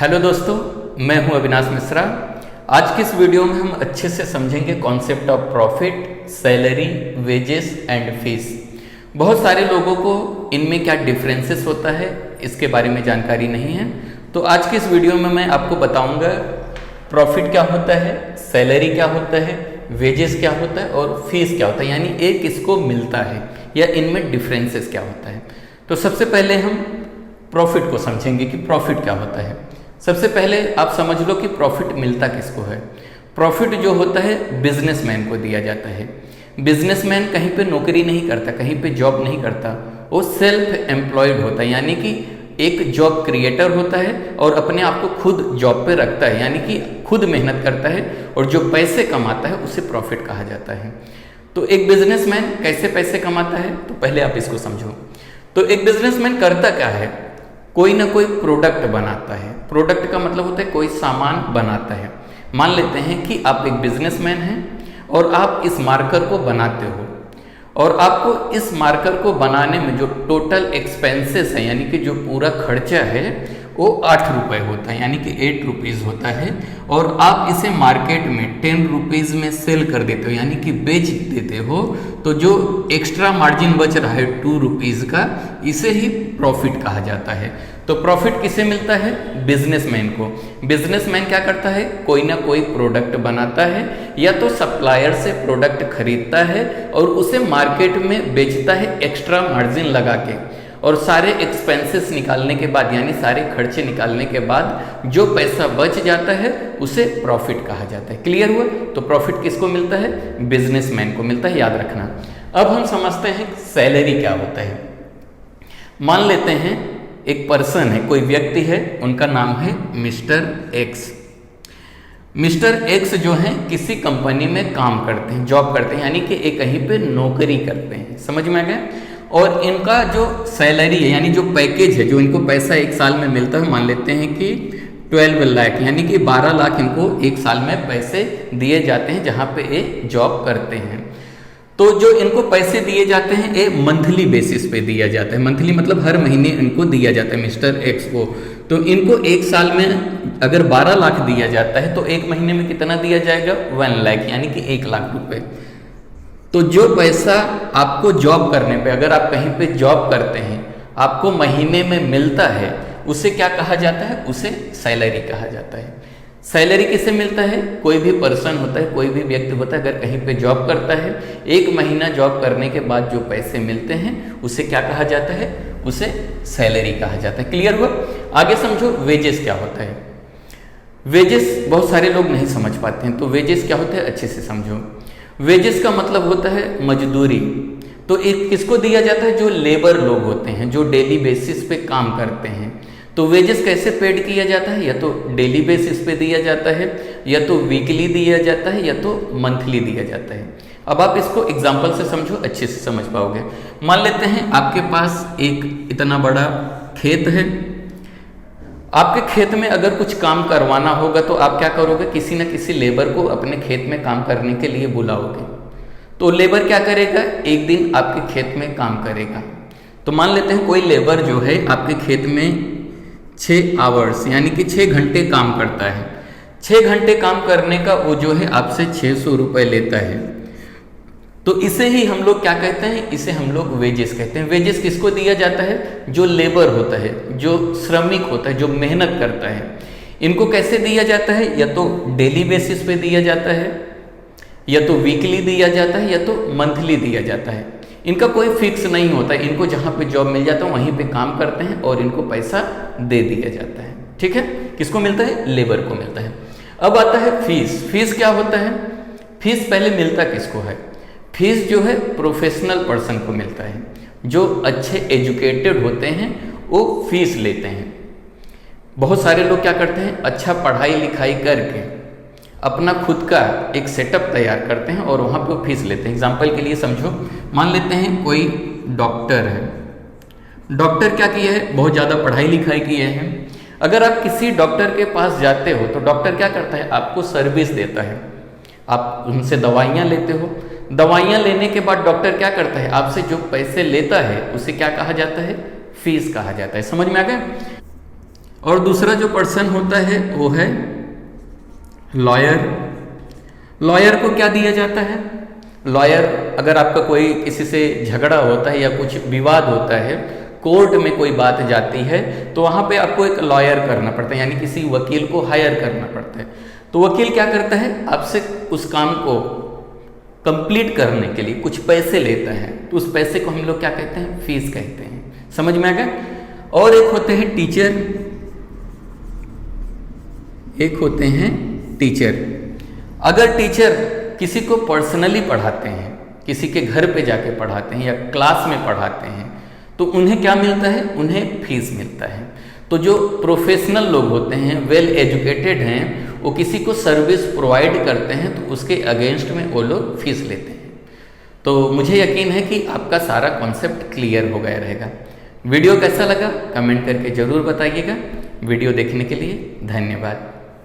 Hello दोस्तों, मैं हूं अविनाश मिश्रा। आज की इस वीडियो में हम अच्छे से समझेंगे concept of profit, salary, wages and fees. बहुत सारे लोगों को इनमें क्या डिफरेंसेस होता है इसके बारे में जानकारी नहीं है, तो आज की इस वीडियो में मैं आपको बताऊंगा प्रॉफिट क्या होता है, सैलरी क्या होता है, वेजेस क्या होता है और फीस क्या होता है, यानी एक किसको मिलता है या इनमें डिफरेंसेस क्या होता है। तो सबसे पहले हम प्रॉफिट को समझेंगे कि प्रॉफिट क्या होता है। सबसे पहले आप समझ लो कि प्रॉफिट मिलता किसको है। प्रॉफिट जो होता है बिजनेसमैन को दिया जाता है। बिजनेसमैन कहीं पे नौकरी नहीं करता, कहीं पे जॉब नहीं करता, वो सेल्फ एम्प्लॉयड होता है, यानी कि एक जॉब क्रिएटर होता है और अपने आप को खुद जॉब पे रखता है, यानी कि खुद मेहनत करता है और जो पैसे कमाता है उसे प्रॉफिट कहा जाता है। तो एक बिजनेसमैन कैसे पैसे कमाता है, तो पहले आप इसको समझो। तो एक बिजनेसमैन करता क्या है, कोई ना कोई प्रोडक्ट बनाता है। प्रोडक्ट का मतलब होता है कोई सामान बनाता है। मान लेते हैं कि आप एक बिजनेसमैन हैं और आप इस मार्कर को बनाते हो और आपको इस मार्कर को बनाने में जो टोटल एक्सपेंसेस है, यानी कि जो पूरा खर्चा है वो 8 रुपये होता है, यानी कि 8 रुपीज़ होता है, और आप इसे मार्केट में 10 रुपीज़ में सेल कर देते हो, यानी कि बेच देते हो। तो जो एक्स्ट्रा मार्जिन बच रहा है 2 रुपीज़ का, इसे ही प्रॉफिट कहा जाता है। तो प्रॉफिट किसे मिलता है? बिजनेसमैन को। बिजनेसमैन क्या करता है, कोई ना कोई प्रोडक्ट बनाता है या तो सप्लायर से प्रोडक्ट खरीदता है और उसे मार्केट में बेचता है एक्स्ट्रा मार्जिन लगा के, और सारे एक्सपेंसेस निकालने के बाद, यानी सारे खर्चे निकालने के बाद जो पैसा बच जाता है उसे प्रॉफिट कहा जाता है। क्लियर हुआ? तो प्रॉफिट किसको मिलता है? बिजनेसमैन को मिलता है, याद रखना। अब हम समझते हैं सैलरी क्या होता है। मान लेते हैं एक पर्सन है, कोई व्यक्ति है, उनका नाम है मिस्टर एक्स। मिस्टर एक्स जो है किसी कंपनी में काम करते हैं, जॉब करते हैं, यानी कि एक कहीं पे नौकरी करते हैं। समझ में आ गया? और इनका जो सैलरी है, यानी जो पैकेज है, जो इनको पैसा एक साल में मिलता है, मान लेते हैं कि 12 लाख, यानी कि 12 लाख इनको एक साल में पैसे दिए जाते हैं जहाँ पे ये जॉब करते हैं। तो जो इनको पैसे दिए जाते हैं ये मंथली बेसिस पे दिया जाता है। मंथली मतलब हर महीने इनको दिया जाता है मिस्टर एक्स को। तो इनको एक साल में अगर 12 लाख दिया जाता है तो एक महीने में कितना दिया जाएगा? 1 लाख, यानी कि 1 लाख रुपए। तो जो पैसा आपको जॉब करने पे, अगर आप कहीं पे जॉब करते हैं, आपको महीने में मिलता है, उसे क्या कहा जाता है? उसे सैलरी कहा जाता है। सैलरी किसे मिलता है? कोई भी पर्सन होता है, कोई भी व्यक्ति होता है, अगर कहीं पे जॉब करता है, एक महीना जॉब करने के बाद जो पैसे मिलते हैं उसे क्या कहा जाता है? उसे सैलरी कहा जाता है। क्लियर हुआ? आगे समझो वेजेस क्या होता है। वेजेस बहुत सारे लोग नहीं समझ पाते हैं, तो वेजेस क्या होता है अच्छे से समझो। वेजेस का मतलब होता है मजदूरी। तो एक किसको दिया जाता है? जो लेबर लोग होते हैं, जो डेली बेसिस पे काम करते हैं। तो वेजेस कैसे पेड किया जाता है? या तो डेली बेसिस पे दिया जाता है, या तो वीकली दिया जाता है, या तो मंथली दिया जाता है। अब आप इसको एग्जांपल से समझो, अच्छे से समझ पाओगे। मान लेते हैं आपके पास एक इतना बड़ा खेत है। आपके खेत में अगर कुछ काम करवाना होगा तो आप क्या करोगे? किसी न किसी लेबर को अपने खेत में काम करने के लिए बुलाओगे। तो लेबर क्या करेगा? एक दिन आपके खेत में काम करेगा। तो मान लेते हैं कोई लेबर जो है आपके खेत में 6 आवर्स, यानी कि 6 घंटे काम करता है। 6 घंटे काम करने का वो जो है आपसे 600 रुपये लेता है। तो इसे ही हम लोग क्या कहते हैं? इसे हम लोग वेजेस कहते हैं। वेजेस किसको दिया जाता है? जो लेबर होता है, जो श्रमिक होता है, जो मेहनत करता है। इनको कैसे दिया जाता है? या तो डेली बेसिस पे दिया जाता है, या तो वीकली दिया जाता है, या तो मंथली दिया जाता है। इनका कोई फिक्स नहीं होता है। इनको जहाँ पे जॉब मिल जाता है वहीं पे काम करते हैं और इनको पैसा दे दिया जाता है। ठीक है? किसको मिलता है? लेबर को मिलता है। अब आता है फीस। फीस क्या होता है? फीस पहले मिलता किसको है? फीस जो है प्रोफेशनल पर्सन को मिलता है। जो अच्छे एजुकेटेड होते हैं वो फीस लेते हैं। बहुत सारे लोग क्या करते हैं? अच्छा पढ़ाई लिखाई करके अपना खुद का एक सेटअप तैयार करते हैं और वहाँ पे वो फीस लेते हैं। एग्जाम्पल के लिए समझो, मान लेते हैं कोई डॉक्टर है। डॉक्टर क्या किया है? बहुत ज़्यादा पढ़ाई लिखाई किए हैं। अगर आप किसी डॉक्टर के पास जाते हो तो डॉक्टर क्या करता है? आपको सर्विस देता है। आप उनसे दवाइयाँ लेते हो। दवाइयाँ लेने के बाद डॉक्टर क्या करता है? आपसे जो पैसे लेता है उसे क्या कहा जाता है? फीस कहा जाता है। समझ में आ गया? और दूसरा जो पर्सन होता है वो है लॉयर। लॉयर को क्या दिया जाता है? लॉयर, अगर आपका कोई किसी से झगड़ा होता है या कुछ विवाद होता है, कोर्ट में कोई बात जाती है, तो वहाँ पे आपको एक लॉयर करना पड़ता है, यानी किसी वकील को हायर करना पड़ता है। तो वकील क्या करता है? आपसे उस काम को कंप्लीट करने के लिए कुछ पैसे लेता है, तो उस पैसे को हम लोग क्या कहते हैं? फीस कहते हैं। समझ में आ गया? और एक होते हैं टीचर, एक होते हैं टीचर। अगर टीचर किसी को पर्सनली पढ़ाते हैं, किसी के घर पे जाके पढ़ाते हैं या क्लास में पढ़ाते हैं, तो उन्हें क्या मिलता है? उन्हें फीस मिलता है। तो जो प्रोफेशनल लोग होते हैं, वेल एजुकेटेड हैं, वो किसी को सर्विस प्रोवाइड करते हैं, तो उसके अगेंस्ट में वो लोग फीस लेते हैं। तो मुझे यकीन है कि आपका सारा कॉन्सेप्ट क्लियर हो गया रहेगा। वीडियो कैसा लगा कमेंट करके ज़रूर बताइएगा। वीडियो देखने के लिए धन्यवाद।